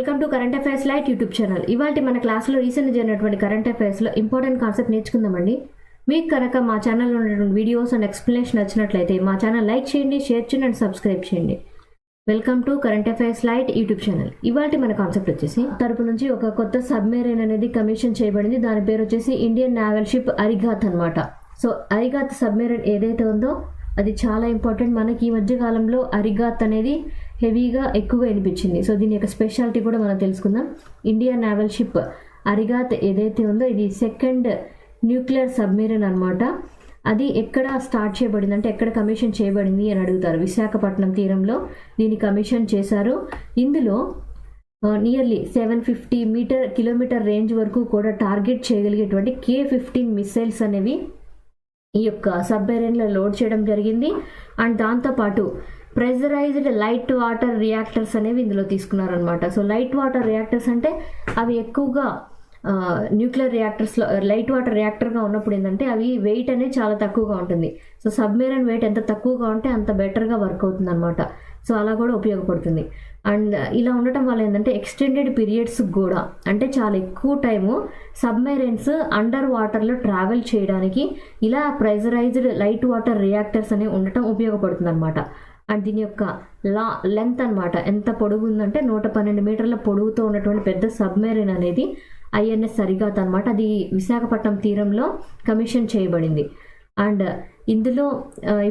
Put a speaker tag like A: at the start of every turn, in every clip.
A: Welcome to current affairs light YouTube channel. ఇవాళ మన క్లాస్లో రీసెంట్ జరిగినటువంటి కరెంట్ అఫైర్స్లో ఇంపార్టెంట్ కాన్సెప్ట్ నేర్చుకుందామండి. మీకు కనుక మా ఛానల్లో ఉన్నటువంటి వీడియోస్ అండ్ ఎక్స్ప్లెనేషన్ నచ్చినట్లయితే మా ఛానల్ లైక్ చేయండి, షేర్ చేయండి అండ్ సబ్స్క్రైబ్ చేయండి. Welcome to current affairs light YouTube channel. ఇవాళ మన కాన్సెప్ట్ వచ్చేసి తరపు నుంచి ఒక కొత్త సబ్మెరైన్ అనేది కమిషన్ చేయబడింది. దాని పేరు వచ్చేసి ఇండియన్ నావల్ షిప్ అరిగాత్ అనమాట. సో అరిగాత్ సబ్మెరైన్ ఏదైతే ఉందో అది చాలా ఇంపార్టెంట్. మనకి ఈ మధ్య కాలంలో అరిగాత్ అనేది హెవీగా ఎక్కువగా వినిపించింది. సో దీని యొక్క స్పెషాలిటీ కూడా మనం తెలుసుకుందాం. ఇండియన్ నావల్ షిప్ అరిగాత్ ఏదైతే ఉందో ఇది సెకండ్ న్యూక్లియర్ సబ్మెరైన్ అనమాట. అది ఎక్కడ స్టార్ట్ చేయబడింది అంటే ఎక్కడ కమిషన్ చేయబడింది అని అడుగుతారు. విశాఖపట్నం తీరంలో దీన్ని కమిషన్ చేశారు. ఇందులో నియర్లీ 750 కిలోమీటర్ రేంజ్ వరకు కూడా టార్గెట్ చేయగలిగేటువంటి K-15 మిసైల్స్ అనేవి ఈ యొక్క సబ్మెరైన్లో లోడ్ చేయడం జరిగింది. అండ్ దాంతోపాటు ప్రెజరైజ్డ్ లైట్ వాటర్ రియాక్టర్స్ అనేవి ఇందులో తీసుకున్నారనమాట. సో లైట్ వాటర్ రియాక్టర్స్ అంటే అవి ఎక్కువగా న్యూక్లియర్ రియాక్టర్స్లో లైట్ వాటర్ రియాక్టర్గా ఉన్నప్పుడు ఏంటంటే అవి వెయిట్ అనేది చాలా తక్కువగా ఉంటుంది. సో సబ్మెరైన్ వెయిట్ ఎంత తక్కువగా ఉంటే అంత బెటర్గా వర్క్ అవుతుంది అనమాట. సో అలా కూడా ఉపయోగపడుతుంది. అండ్ ఇలా ఉండటం వల్ల ఏంటంటే ఎక్స్టెండెడ్ పీరియడ్స్ కూడా అంటే చాలా ఎక్కువ టైము సబ్మెరైన్స్ అండర్ వాటర్లో ట్రావెల్ చేయడానికి ఇలా ప్రెజరైజ్డ్ లైట్ వాటర్ రియాక్టర్స్ అనేవి ఉండటం ఉపయోగపడుతుంది అనమాట. అండ్ దీని యొక్క లెంత్ అనమాట ఎంత పొడుగు ఉందంటే 112 మీటర్ల పొడుగుతో ఉన్నటువంటి పెద్ద సబ్మెరైన్ అనేది INS అరిగాత్ అనమాట. అది విశాఖపట్నం తీరంలో కమిషన్ చేయబడింది. అండ్ ఇందులో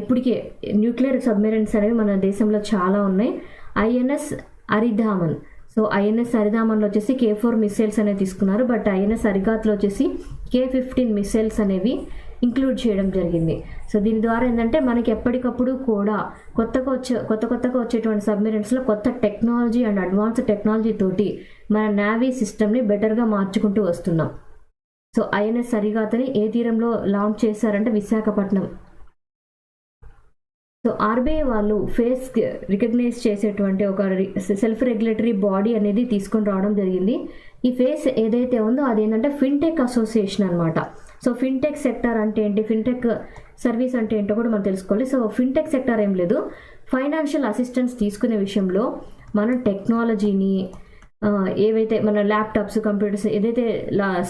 A: ఇప్పటికే న్యూక్లియర్ సబ్మెరైన్స్ అనేవి మన దేశంలో చాలా ఉన్నాయి. INS అరిధామన్. సో INS అరిధామన్లో వచ్చేసి K-4 మిసైల్స్ అనేవి తీసుకున్నారు. బట్ INS అరిగాత్లో వచ్చేసి K-15 మిసైల్స్ అనేవి ఇంక్లూడ్ చేయడం జరిగింది. సో దీని ద్వారా ఏంటంటే మనకి ఎప్పటికప్పుడు కూడా కొత్తగా వచ్చేటువంటి సబ్మెరైన్స్లో కొత్త టెక్నాలజీ అండ్ అడ్వాన్స్డ్ టెక్నాలజీ తోటి మన నేవీ సిస్టమ్ని బెటర్గా మార్చుకుంటూ వస్తున్నాం. సో INS అరిగాత్ని ఏ తీరంలో లాంచ్ చేశారంటే విశాఖపట్నం. సో RBI వాళ్ళు ఫేస్ రికగ్నైజ్ చేసేటువంటి ఒక సెల్ఫ్ రెగ్యులేటరీ బాడీ అనేది తీసుకొని రావడం జరిగింది. ఈ ఫేస్ ఏదైతే ఉందో అదేంటంటే ఫిన్టెక్ అసోసియేషన్ అనమాట. సో ఫిన్టెక్ సెక్టార్ అంటే ఏంటి, ఫిన్టెక్ సర్వీస్ అంటే ఏంటో కూడా మనం తెలుసుకోవాలి. సో ఫిన్టెక్ సెక్టార్ ఏం లేదు, ఫైనాన్షియల్ అసిస్టెన్స్ తీసుకునే విషయంలో మన టెక్నాలజీని ఏవైతే మన ల్యాప్టాప్స్, కంప్యూటర్స్, ఏదైతే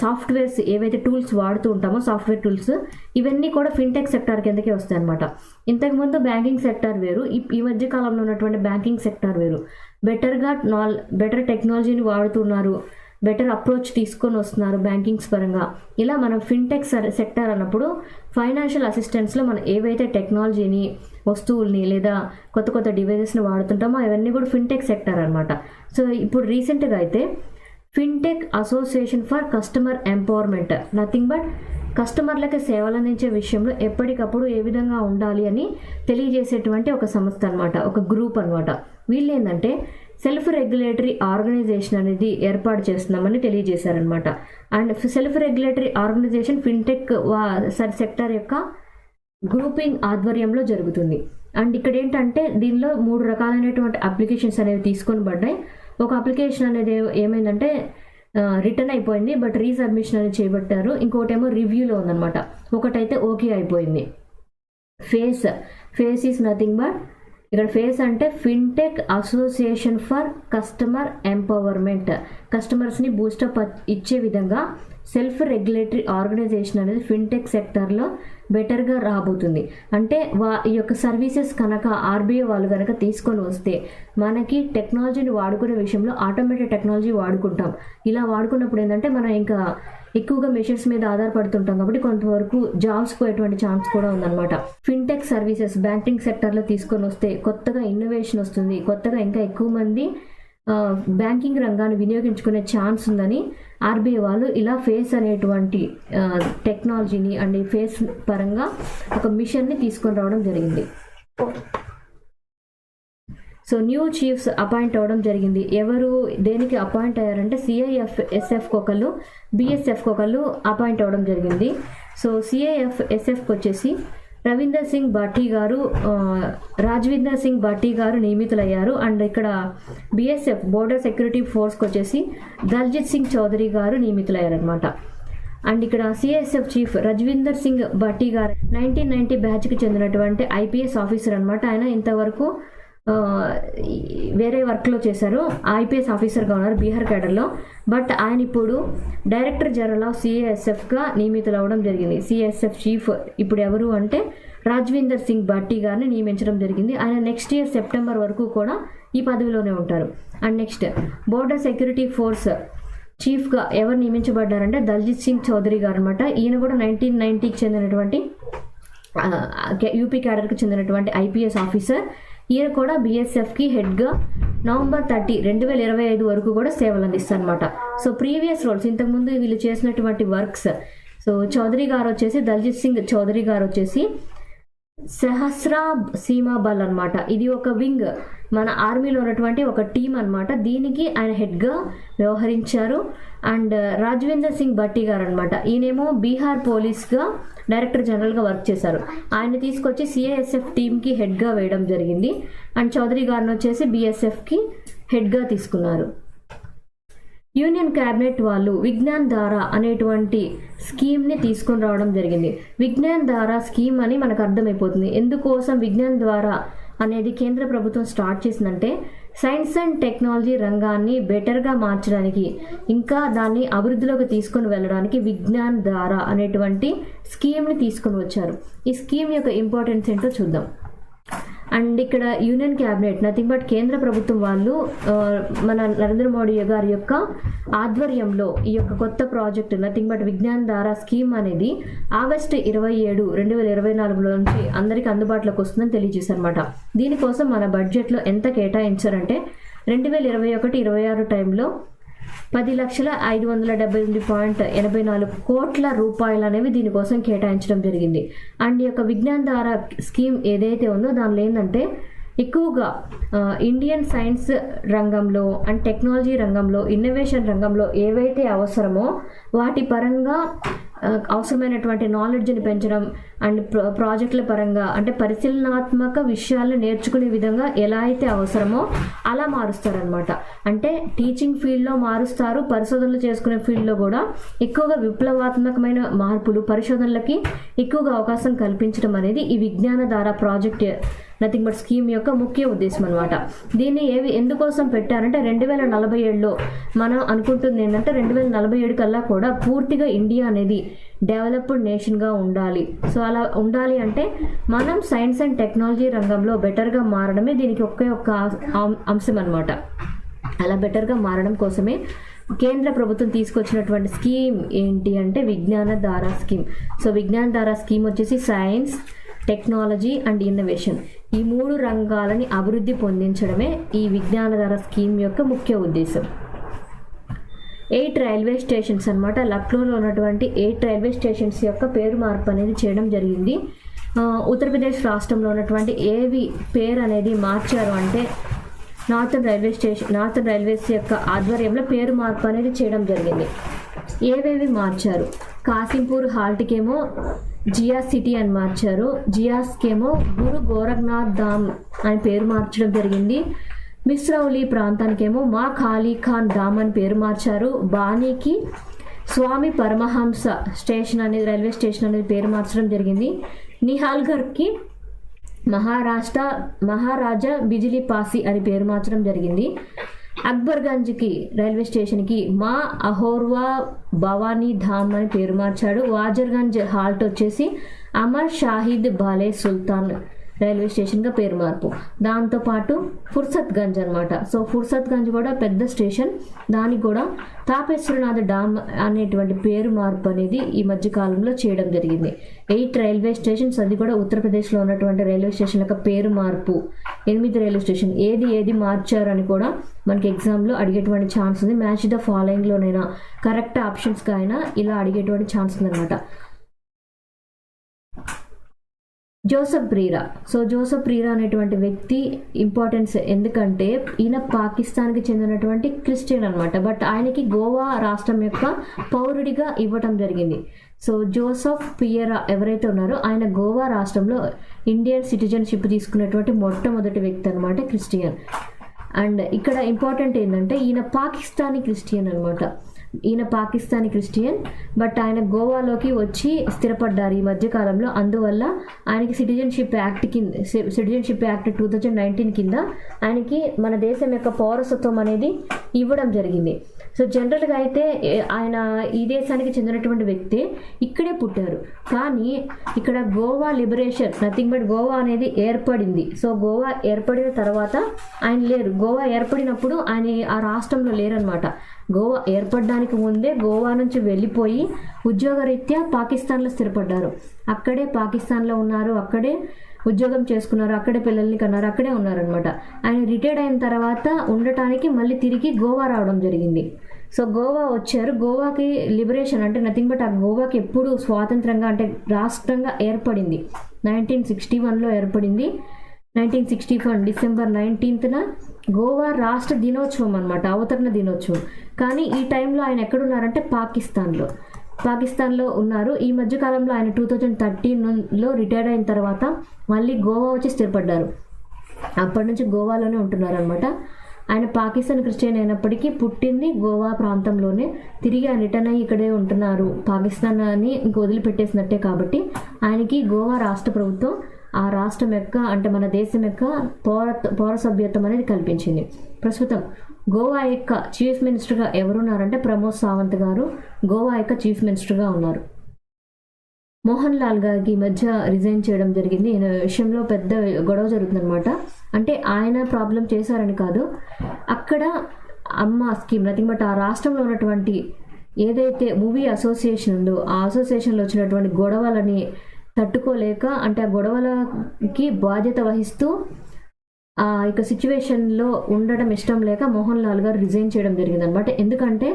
A: సాఫ్ట్వేర్స్, ఏవైతే టూల్స్ వాడుతూ ఉంటామో సాఫ్ట్వేర్ టూల్స్ ఇవన్నీ కూడా ఫిన్టెక్ సెక్టార్ కిందకే వస్తాయి అనమాట. ఇంతకుముందు బ్యాంకింగ్ సెక్టార్ వేరు, ఈ మధ్య కాలంలో ఉన్నటువంటి బ్యాంకింగ్ సెక్టార్ వేరు. బెటర్ టెక్నాలజీని వాడుతున్నారు, బెటర్ అప్రోచ్ తీసుకొని వస్తున్నారు బ్యాంకింగ్స్ పరంగా. ఇలా మనం ఫిన్టెక్ సెక్టార్ అన్నప్పుడు ఫైనాన్షియల్ అసిస్టెన్స్లో మనం ఏవైతే టెక్నాలజీని, వస్తువుల్ని లేదా కొత్త డివైజెస్ని వాడుతుంటామో అవన్నీ కూడా ఫిన్టెక్ సెక్టార్ అనమాట. సో ఇప్పుడు రీసెంట్గా అయితే fintech association for customer empowerment, nothing but కస్టమర్లకి సేవలు అందించే విషయంలో ఎప్పటికప్పుడు ఏ విధంగా ఉండాలి అని తెలియజేసేటువంటి ఒక సంస్థ అనమాట, ఒక గ్రూప్ అనమాట. వీళ్ళు ఏంటంటే సెల్ఫ్ రెగ్యులేటరీ ఆర్గనైజేషన్ అనేది ఏర్పాటు చేస్తున్నామని తెలియజేశారనమాట. And self regulatory organisation fintech sector యొక్క గ్రూపింగ్ ఆధ్వర్యంలో జరుగుతుంది. అండ్ ఇక్కడ ఏంటంటే దీనిలో 3 రకాలైనటువంటి అప్లికేషన్స్ అనేవి తీసుకొని పడ్డాయి. ఒక అప్లికేషన్ అనేది ఏమైందంటే రిటర్న్ అయిపోయింది, బట్ రీసబ్మిషన్ అనేది చేయబట్టారు. ఇంకోటేమో రివ్యూలో ఉందన్నమాట. ఒకటైతే ఓకే అయిపోయింది. ఫేస్ ఈస్ నథింగ్ బట్ ఇక్కడ ఫేస్ అంటే fintech association for customer empowerment, కస్టమర్స్ని బూస్టప్ ఇచ్చే విధంగా సెల్ఫ్ రెగ్యులేటరీ ఆర్గనైజేషన్ అనేది ఫిన్టెక్ సెక్టార్లో బెటర్గా రాబోతుంది. అంటే ఈ యొక్క సర్వీసెస్ కనుక RBI వాళ్ళు కనుక తీసుకొని వస్తే మనకి టెక్నాలజీని వాడుకునే విషయంలో ఆటోమేటెడ్ టెక్నాలజీ వాడుకుంటాం. ఇలా వాడుకున్నప్పుడు ఏంటంటే మనం ఇంకా ఎక్కువగా మెషిన్స్ మీద ఆధారపడుతుంటాం కాబట్టి కొంతవరకు జాబ్స్ పోయేటువంటి ఛాన్స్ కూడా ఉందన్నమాట. ఫిన్టెక్ సర్వీసెస్ బ్యాంకింగ్ సెక్టార్లో తీసుకొని వస్తే కొత్తగా ఇన్నోవేషన్ వస్తుంది, కొత్తగా ఇంకా ఎక్కువ మంది బ్యాంకింగ్ రంగాన్ని వినియోగించుకునే ఛాన్స్ ఉందని RBI వాళ్ళు ఇలా ఫేస్ అనేటువంటి టెక్నాలజీని అండ్ ఫేస్ పరంగా ఒక మిషన్ని తీసుకొని రావడం జరిగింది. సో న్యూ చీఫ్స్ అపాయింట్ అవ్వడం జరిగింది. ఎవరు దేనికి అపాయింట్ అయ్యారంటే CIF-SF ఒకళ్ళు, BSF ఒకళ్ళు అపాయింట్ అవ్వడం జరిగింది. సో CIF-SFకి వచ్చేసి రాజ్విందర్ సింగ్ భట్టి గారు నియమితులయ్యారు. అండ్ ఇక్కడ BSF బోర్డర్ సెక్యూరిటీ ఫోర్స్కి వచ్చేసి దల్జిత్ సింగ్ చౌదరి గారు నియమితులయ్యారు అనమాట. అండ్ ఇక్కడ CISF చీఫ్ రాజ్విందర్ సింగ్ భట్టి గారు 1990 బ్యాచ్కి చెందినటువంటి IPS ఆఫీసర్ అనమాట. ఆయన ఇంతవరకు వేరే వర్క్లో చేశారు, ఐపీఎస్ ఆఫీసర్గా ఉన్నారు బీహార్ క్యాడర్లో. బట్ ఆయన ఇప్పుడు డైరెక్టర్ జనరల్ ఆఫ్ సిఐఎస్ఎఫ్గా నియమితులు అవ్వడం జరిగింది. సిఐఎస్ఎఫ్ చీఫ్ ఇప్పుడు ఎవరు అంటే రాజ్వీందర్ సింగ్ భట్టి గారిని నియమించడం జరిగింది. ఆయన నెక్స్ట్ ఇయర్ సెప్టెంబర్ వరకు కూడా ఈ పదవిలోనే ఉంటారు. And next border security force చీఫ్గా ఎవరు నియమించబడ్డారంటే దల్జిత్ సింగ్ చౌదరి గారు అనమాట. ఈయన కూడా 1990కి చెందినటువంటి యూపీ క్యాడర్కి చెందినటువంటి ఐపీఎస్ ఆఫీసర్. ఈయన కూడా బీఎస్ఎఫ్కి హెడ్గా నవంబర్ 30, 2025 వరకు కూడా సేవలు అందిస్తారు అనమాట. సో ప్రీవియస్ రోల్స్ ఇంతకుముందు వీళ్ళు చేసినటువంటి వర్క్స్, సో చౌదరి గారు వచ్చేసి దల్జిత్ సింగ్ చౌదరి గారు వచ్చేసి సహస్ర సీమా బల్ అనమాట. ఇది ఒక వింగ్, మన ఆర్మీలో ఉన్నటువంటి ఒక టీం అనమాట. దీనికి ఆయన హెడ్గా వ్యవహరించారు. అండ్ రాజ్వీందర్ సింగ్ భట్టి గారు అనమాట, ఈయనేమో బీహార్ పోలీస్గా డైరెక్టర్ జనరల్గా వర్క్ చేశారు. ఆయన తీసుకొచ్చి సిఐఎస్ఎఫ్ టీంకి హెడ్గా వేయడం జరిగింది. అండ్ చౌదరి గారిని వచ్చేసి బీఎస్ఎఫ్కి హెడ్గా తీసుకున్నారు. యూనియన్ క్యాబినెట్ వాళ్ళు విజ్ఞాన్ ధార అనేటువంటి స్కీమ్ని తీసుకొని రావడం జరిగింది. విజ్ఞాన్ ధార స్కీమ్ అని మనకు అర్థమైపోతుంది. ఎందుకోసం విజ్ఞాన్ ద్వారా అనేది కేంద్ర ప్రభుత్వం స్టార్ట్ చేసిందంటే సైన్స్ అండ్ టెక్నాలజీ రంగాన్ని బెటర్గా మార్చడానికి, ఇంకా దాన్ని అభివృద్ధిలోకి తీసుకొని వెళ్ళడానికి విజ్ఞాన్ ధార అనేటువంటి స్కీమ్ని తీసుకొని వచ్చారు. ఈ స్కీమ్ యొక్క ఇంపార్టెన్స్ ఏంటో చూద్దాం. అండ్ ఇక్కడ యూనియన్ క్యాబినెట్ నథింగ్ బట్ కేంద్ర ప్రభుత్వం వాళ్ళు మన నరేంద్ర మోడీ గారి యొక్క ఆధ్వర్యంలో ఈ యొక్క కొత్త ప్రాజెక్ట్ నథింగ్ బట్ విజ్ఞాన్ ధార స్కీమ్ అనేది ఆగస్టు 27, 2024 నుంచి అందరికీ అందుబాటులోకి వస్తుందని తెలియజేశారన్నమాట. దీనికోసం మన బడ్జెట్లో ఎంత కేటాయించారంటే 2021-26 టైంలో 10,578.84 కోట్ల రూపాయలు అనేవి దీనికోసం కేటాయించడం జరిగింది. అండ్ ఈ యొక్క విజ్ఞాన్ ధార స్కీమ్ ఏదైతే ఉందో దానిలో ఏంటంటే ఎక్కువగా ఇండియన్ సైన్స్ రంగంలో అండ్ టెక్నాలజీ రంగంలో, ఇన్నోవేషన్ రంగంలో ఏవైతే అవసరమో వాటి పరంగా అవసరమైనటువంటి నాలెడ్జ్ని పెంచడం అండ్ ప్రాజెక్టుల పరంగా అంటే పరిశీలనాత్మక విషయాలను నేర్చుకునే విధంగా ఎలా అయితే అవసరమో అలా మారుస్తారనమాట. అంటే టీచింగ్ ఫీల్డ్లో మారుస్తారు, పరిశోధనలు చేసుకునే ఫీల్డ్లో కూడా ఎక్కువగా విప్లవాత్మకమైన మార్పులు, పరిశోధనలకి ఎక్కువగా అవకాశం కల్పించడం అనేది ఈ విజ్ఞాన ధార ప్రాజెక్ట్ నథింగ్ బట్ స్కీమ్ యొక్క ముఖ్య ఉద్దేశం అనమాట. దీన్ని ఎందుకోసం పెట్టారంటే 2047లో మనం అనుకుంటుంది ఏంటంటే 2047 కల్లా కూడా పూర్తిగా ఇండియా అనేది డెవలప్డ్ నేషన్గా ఉండాలి. సో అలా ఉండాలి అంటే మనం సైన్స్ అండ్ టెక్నాలజీ రంగంలో బెటర్గా మారడమే దీనికి ఒక్క అంశం అనమాట. అలా బెటర్గా మారడం కోసమే కేంద్ర ప్రభుత్వం తీసుకొచ్చినటువంటి స్కీమ్ ఏంటి అంటే విజ్ఞాన ధార స్కీమ్. సో విజ్ఞాన ధార స్కీమ్ వచ్చేసి సైన్స్, టెక్నాలజీ అండ్ ఇన్నోవేషన్ ఈ 3 రంగాలని అభివృద్ధి పొందించడమే ఈ విజ్ఞాన ధార స్కీమ్ యొక్క ముఖ్య ఉద్దేశం. 8 రైల్వే స్టేషన్స్ అనమాట, లక్నోలో ఉన్నటువంటి 8 రైల్వే స్టేషన్స్ యొక్క పేరు మార్పు అనేది చేయడం జరిగింది. ఉత్తరప్రదేశ్ రాష్ట్రంలో ఉన్నటువంటి ఏవి పేరు అనేది మార్చారు అంటే నార్థన్ రైల్వేస్ యొక్క ఆధ్వర్యంలో పేరు మార్పు అనేది చేయడం జరిగింది. ఏవేవి మార్చారు? కాసింపూర్ హాల్ట్కేమో జియా సిటీ అని మార్చారు, జియాస్కేమో గురు గోరఖ్నాథ్ ధామ్ అని పేరు మార్చడం జరిగింది. మిస్రౌలి ప్రాంతానికేమో మా ఖాళీ ఖాన్ ధామ్ అని పేరు మార్చారు. బానీకి స్వామి పరమహంస స్టేషన్ అనేది రైల్వే స్టేషన్ అనేది పేరు మార్చడం జరిగింది. నిహాల్గర్కి మహారాజా బిజిలీ పాసి అని పేరు మార్చడం జరిగింది. అక్బర్గంజ్కి రైల్వే స్టేషన్కి మా అహోర్వా భవానీ ధామ్ అని పేరు మార్చాడు. వాజర్గంజ్ హాల్ట్ వచ్చేసి అమర్ షాహిద్ బాలే సుల్తాన్ రైల్వే స్టేషన్గా పేరు మార్పు. దాంతోపాటు ఫుర్సత్గంజ్ అనమాట. సో ఫుర్సత్గంజ్ కూడా పెద్ద స్టేషన్, దానికి కూడా తాపేశ్వరనాథ్ డామ్ అనేటువంటి పేరు మార్పు అనేది ఈ మధ్య కాలంలో చేయడం జరిగింది. 8 రైల్వే స్టేషన్స్, అది కూడా ఉత్తరప్రదేశ్లో ఉన్నటువంటి రైల్వే స్టేషన్ యొక్క పేరు మార్పు. 8 రైల్వే స్టేషన్ ఏది మార్చారు అని కూడా మనకి ఎగ్జామ్లో అడిగేటువంటి ఛాన్స్ ఉంది. మ్యాచ్ ద ఫాలోయింగ్లోనైనా కరెక్ట్ ఆప్షన్స్గా అయినా ఇలా అడిగేటువంటి ఛాన్స్ ఉందన్నమాట. జోసెఫ్ బ్రీరా. సో జోసెఫ్ బ్రీరా అనేటువంటి వ్యక్తి ఇంపార్టెన్స్ ఎందుకంటే ఈయన పాకిస్తాన్కి చెందినటువంటి క్రిస్టియన్ అనమాట. బట్ ఆయనకి గోవా రాష్ట్రం యొక్క పౌరుడిగా ఇవ్వటం జరిగింది. సో జోసెఫ్ బ్రీరా ఎవరైతే ఉన్నారో ఆయన గోవా రాష్ట్రంలో ఇండియన్ సిటిజన్షిప్ తీసుకున్నటువంటి మొట్టమొదటి వ్యక్తి అనమాట, క్రిస్టియన్. అండ్ ఇక్కడ ఇంపార్టెంట్ ఏంటంటే ఈయన పాకిస్తానీ క్రిస్టియన్ అనమాట. ఈయన పాకిస్తానీ క్రిస్టియన్, బట్ ఆయన గోవాలోకి వచ్చి స్థిరపడ్డారు ఈ మధ్యకాలంలో. అందువల్ల ఆయనకి సిటిజన్షిప్ యాక్ట్ 2019 కింద ఆయనకి మన దేశం యొక్క పౌరసత్వం అనేది ఇవ్వడం జరిగింది. సో జనరల్గా అయితే ఆయన ఈ దేశానికి చెందినటువంటి వ్యక్తి, ఇక్కడే పుట్టారు. కానీ ఇక్కడ Goa liberation, nothing but Goa అనేది ఏర్పడింది. సో గోవా ఏర్పడిన తర్వాత ఆయన లేరు. గోవా ఏర్పడినప్పుడు ఆయన ఆ రాష్ట్రంలో లేరనమాట. గోవా ఏర్పడడానికి ముందే గోవా నుంచి వెళ్ళిపోయి ఉద్యోగరీత్యా పాకిస్తాన్లో స్థిరపడ్డారు. అక్కడే పాకిస్తాన్లో ఉన్నారు, అక్కడే ఉద్యోగం చేసుకున్నారు, అక్కడే పిల్లల్ని కన్నారు, అక్కడే ఉన్నారనమాట. ఆయన రిటైర్డ్ అయిన తర్వాత ఉండటానికి మళ్ళీ తిరిగి గోవా రావడం జరిగింది. సో గోవా వచ్చారు. గోవాకి లిబరేషన్ అంటే నథింగ్ బట్ ఆ గోవాకి ఎప్పుడు స్వాతంత్రంగా అంటే రాష్ట్రంగా ఏర్పడింది 1961లో ఏర్పడింది. 1961 డిసెంబర్ 19న గోవా రాష్ట్ర దినోత్సవం అనమాట, అవతరణ దినోత్సవం. కానీ ఈ టైంలో ఆయన ఎక్కడున్నారంటే పాకిస్తాన్లో ఉన్నారు. ఈ మధ్యకాలంలో ఆయన 2013లో రిటైర్డ్ అయిన తర్వాత మళ్ళీ గోవా వచ్చి స్థిరపడ్డారు. అప్పటి నుంచి గోవాలోనే ఉంటున్నారు అనమాట. ఆయన పాకిస్తాన్ క్రిస్టియన్ అయినప్పటికీ పుట్టింది గోవా ప్రాంతంలోనే. తిరిగి ఆయన రిటర్న్ అయ్యి ఇక్కడే ఉంటున్నారు. పాకిస్తాన్ అని ఇంక వదిలిపెట్టేసినట్టే. కాబట్టి ఆయనకి గోవా రాష్ట్ర ప్రభుత్వం ఆ రాష్ట్రం యొక్క అంటే మన దేశం యొక్క పౌరసభ్యత్వం అనేది కల్పించింది. ప్రస్తుతం గోవా యొక్క చీఫ్ మినిస్టర్గా ఎవరున్నారంటే ప్రమోద్ సావంత్ గారు గోవా యొక్క చీఫ్ మినిస్టర్గా ఉన్నారు. మోహన్ లాల్ గారికి ఈ మధ్య రిజైన్ చేయడం జరిగింది. ఈయన విషయంలో పెద్ద గొడవ జరుగుతుందన్నమాట. అంటే ఆయన ప్రాబ్లం చేశారని కాదు, అక్కడ అమ్మ స్కీమ్ నథింగ్ బట్ ఆ రాష్ట్రంలో ఉన్నటువంటి ఏదైతే మూవీ అసోసియేషన్ ఉందో ఆ అసోసియేషన్లో వచ్చినటువంటి గొడవలని తట్టుకోలేక అంటే ఆ గొడవలకి బాధ్యత వహిస్తూ ఆ యొక్క సిచ్యువేషన్లో ఉండడం ఇష్టం లేక మోహన్ లాల్ గారు రిజైన్ చేయడం జరిగింది అనమాట. ఎందుకంటే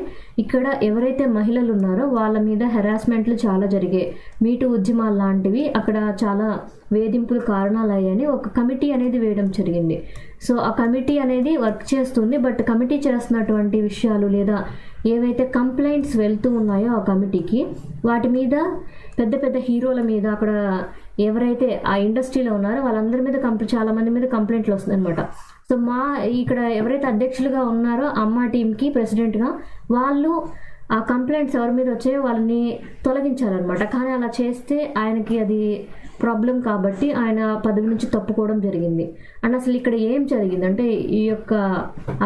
A: ఇక్కడ ఎవరైతే మహిళలు ఉన్నారో వాళ్ళ మీద హెరాస్మెంట్లు చాలా జరిగాయి, మీటు ఉద్యమాలు లాంటివి, అక్కడ చాలా వేధింపులు కారణాలు అయ్యాయని ఒక కమిటీ అనేది వేయడం జరిగింది. సో ఆ కమిటీ అనేది వర్క్ చేస్తుంది. బట్ కమిటీ చేస్తున్నటువంటి విషయాలు లేదా ఏవైతే కంప్లైంట్స్ వెళ్తూ ఉన్నాయో ఆ కమిటీకి, వాటి మీద పెద్ద పెద్ద హీరోల మీద అక్కడ ఎవరైతే ఆ ఇండస్ట్రీలో ఉన్నారో వాళ్ళందరి మీద చాలా మంది మీద కంప్లైంట్లు వస్తుంది అనమాట. సో ఇక్కడ ఎవరైతే అధ్యక్షులుగా ఉన్నారో అమ్మ టీంకి ప్రెసిడెంట్గా వాళ్ళు ఆ కంప్లైంట్స్ ఎవరి మీద వచ్చాయో వాళ్ళని తొలగించాలన్నమాట. కానీ అలా చేస్తే ఆయనకి అది ప్రాబ్లం కాబట్టి ఆయన పదవి నుంచి తప్పుకోవడం జరిగింది. అండ్ అసలు ఇక్కడ ఏం జరిగిందంటే ఈ యొక్క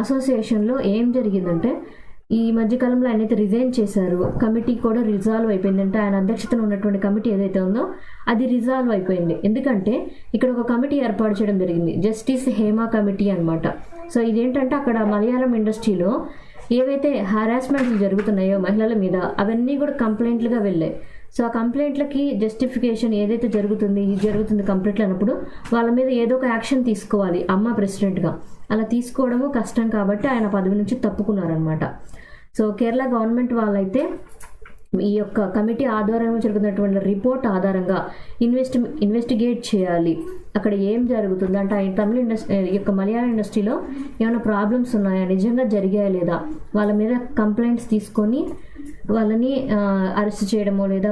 A: అసోసియేషన్లో ఏం జరిగిందంటే ఈ మధ్యకాలంలో ఆయన అయితే రిజైన్ చేశారు. కమిటీ కూడా రిజాల్వ్ అయిపోయింది. అంటే ఆయన అధ్యక్షతన ఉన్నటువంటి కమిటీ ఏదైతే ఉందో అది రిజాల్వ్ అయిపోయింది. ఎందుకంటే ఇక్కడ ఒక కమిటీ ఏర్పాటు చేయడం జరిగింది, జస్టిస్ హేమా కమిటీ అనమాట. సో ఇదేంటంటే అక్కడ మలయాళం ఇండస్ట్రీలో ఏవైతే హారాస్మెంట్లు జరుగుతున్నాయో మహిళల మీద అవన్నీ కూడా కంప్లైంట్లుగా వెళ్ళాయి. సో ఆ కంప్లైంట్లకి జస్టిఫికేషన్ ఏదైతే జరుగుతుంది కంప్లైంట్లు అన్నప్పుడు వాళ్ళ మీద ఏదో ఒక యాక్షన్ తీసుకోవాలి అమ్మ ప్రెసిడెంట్గా. అలా తీసుకోవడము కష్టం కాబట్టి ఆయన పదవి నుంచి తప్పుకున్నారనమాట. సో కేరళ గవర్నమెంట్ వాళ్ళైతే ఈ యొక్క కమిటీ ఆధ్వర్యంలో జరుగుతున్నటువంటి రిపోర్ట్ ఆధారంగా ఇన్వెస్టిగేట్ చేయాలి, అక్కడ ఏం జరుగుతుంది అంటే ఆయన తమిళ ఇండస్ట్రీ యొక్క మలయాళ ఇండస్ట్రీలో ఏమైనా ప్రాబ్లమ్స్ ఉన్నాయా, నిజంగా జరిగాయా లేదా, వాళ్ళ మీద కంప్లైంట్స్ తీసుకొని వాళ్ళని అరెస్ట్ చేయడమో లేదా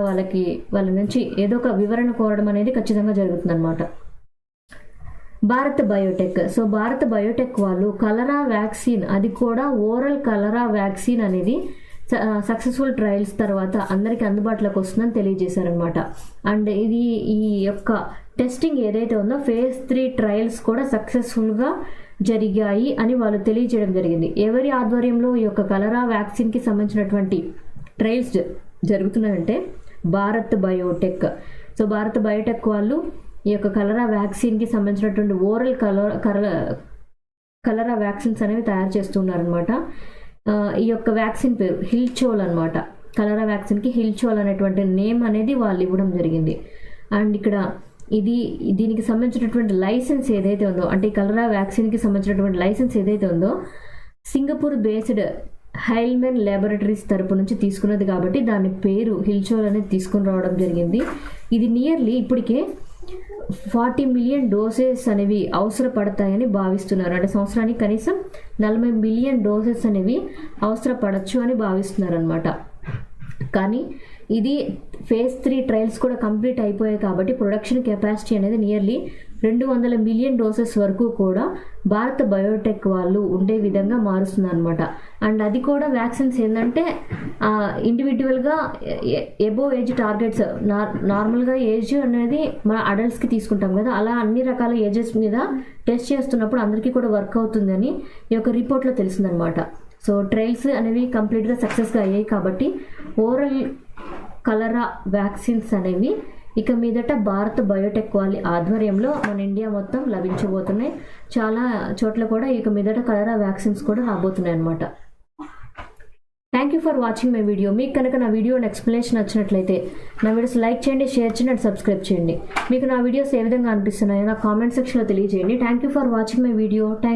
A: వాళ్ళ నుంచి ఏదో ఒక వివరణ కోరడం అనేది ఖచ్చితంగా జరుగుతుంది అనమాట. Bharat Biotech. So Bharat Biotech వాళ్ళు కలరా వ్యాక్సిన్, అది కూడా ఓరల్ కలరా వ్యాక్సిన్ అనేది సక్సెస్ఫుల్ ట్రయల్స్ తర్వాత అందరికీ అందుబాటులోకి వస్తుందని తెలియజేశారనమాట. అండ్ ఇది ఈ యొక్క టెస్టింగ్ ఏదైతే ఉందో phase 3 ట్రయల్స్ కూడా సక్సెస్ఫుల్గా జరిగాయి అని వాళ్ళు తెలియజేయడం జరిగింది. ఎవరి ఆధ్వర్యంలో ఈ యొక్క కలరా వ్యాక్సిన్కి సంబంధించినటువంటి ట్రయల్స్ జరుగుతున్నాయంటే Bharat Biotech. So Bharat Biotech వాళ్ళు ఈ యొక్క కలరా వ్యాక్సిన్కి సంబంధించినటువంటి ఓరల్ కలరా వ్యాక్సిన్స్ అనేవి తయారు చేస్తున్నారనమాట. ఈ యొక్క వ్యాక్సిన్ పేరు హిల్చోల్ అనమాట. కలరా వ్యాక్సిన్కి హిల్చోల్ అనేటువంటి నేమ్ అనేది వాళ్ళు ఇవ్వడం జరిగింది. అండ్ ఇక్కడ దీనికి సంబంధించినటువంటి లైసెన్స్ ఏదైతే ఉందో అంటే ఈ కలరా వ్యాక్సిన్కి సంబంధించినటువంటి లైసెన్స్ ఏదైతే ఉందో సింగపూర్ బేస్డ్ హైల్మెన్ ల్యాబొరేటరీస్ తరపు నుంచి తీసుకున్నది కాబట్టి దాని పేరు హిల్చోల్ అనేది తీసుకుని రావడం జరిగింది. ఇది నియర్లీ ఇప్పటికే 40 మిలియన్ డోసెస్ అనేవి అవసరపడతాయని భావిస్తున్నారు. అంటే సంవత్సరానికి కనీసం 40 మిలియన్ డోసెస్ అనేవి అవసరపడచ్చు అని భావిస్తున్నారు అనమాట. కానీ ఇది phase 3 ట్రయల్స్ కూడా కంప్లీట్ అయిపోయాయి కాబట్టి ప్రొడక్షన్ కెపాసిటీ అనేది నియర్లీ 200 మిలియన్ డోసెస్ వరకు కూడా భారత్ బయోటెక్ వాళ్ళు ఉండే విధంగా మారుస్తున్నారు అనమాట. అండ్ అది కూడా వ్యాక్సిన్స్ ఏంటంటే ఇండివిజువల్గా ఎబోవ్ ఏజ్ టార్గెట్స్ నార్మల్గా ఏజ్ అనేది మన అడల్ట్స్కి తీసుకుంటాం కదా, అలా అన్ని రకాల ఏజెస్ మీద టెస్ట్ చేస్తున్నప్పుడు అందరికీ కూడా వర్క్ అవుతుందని ఈ యొక్క రిపోర్ట్లో తెలిసిందనమాట. సో ట్రయల్స్ అనేవి కంప్లీట్గా సక్సెస్గా అయ్యాయి కాబట్టి ఓరల్ కలరా వ్యాక్సిన్స్ అనేవి ఇక మీదట భారత్ బయోటెక్ వాళ్ళ ఆధ్వర్యంలో మన ఇండియా మొత్తం లభించబోతున్నాయి. చాలా చోట్ల కూడా ఇక మీదట కలరా వ్యాక్సిన్స్ కూడా రాబోతున్నాయి అనమాట. Thank you for watching my video. మీకు కనుక నా వీడియో ఎక్స్ప్లెనేషన్ నచ్చినట్లయితే నా వీడియోస్ లైక్ చేయండి, షేర్ చేయండి అండ్ సబ్స్క్రైబ్ చేయండి. మీకు నా వీడియోస్ ఏ విధంగా అనిపిస్తున్నాయో నా కామెంట్ సెక్షన్లో తెలియజేయండి. Thank you for watching my video.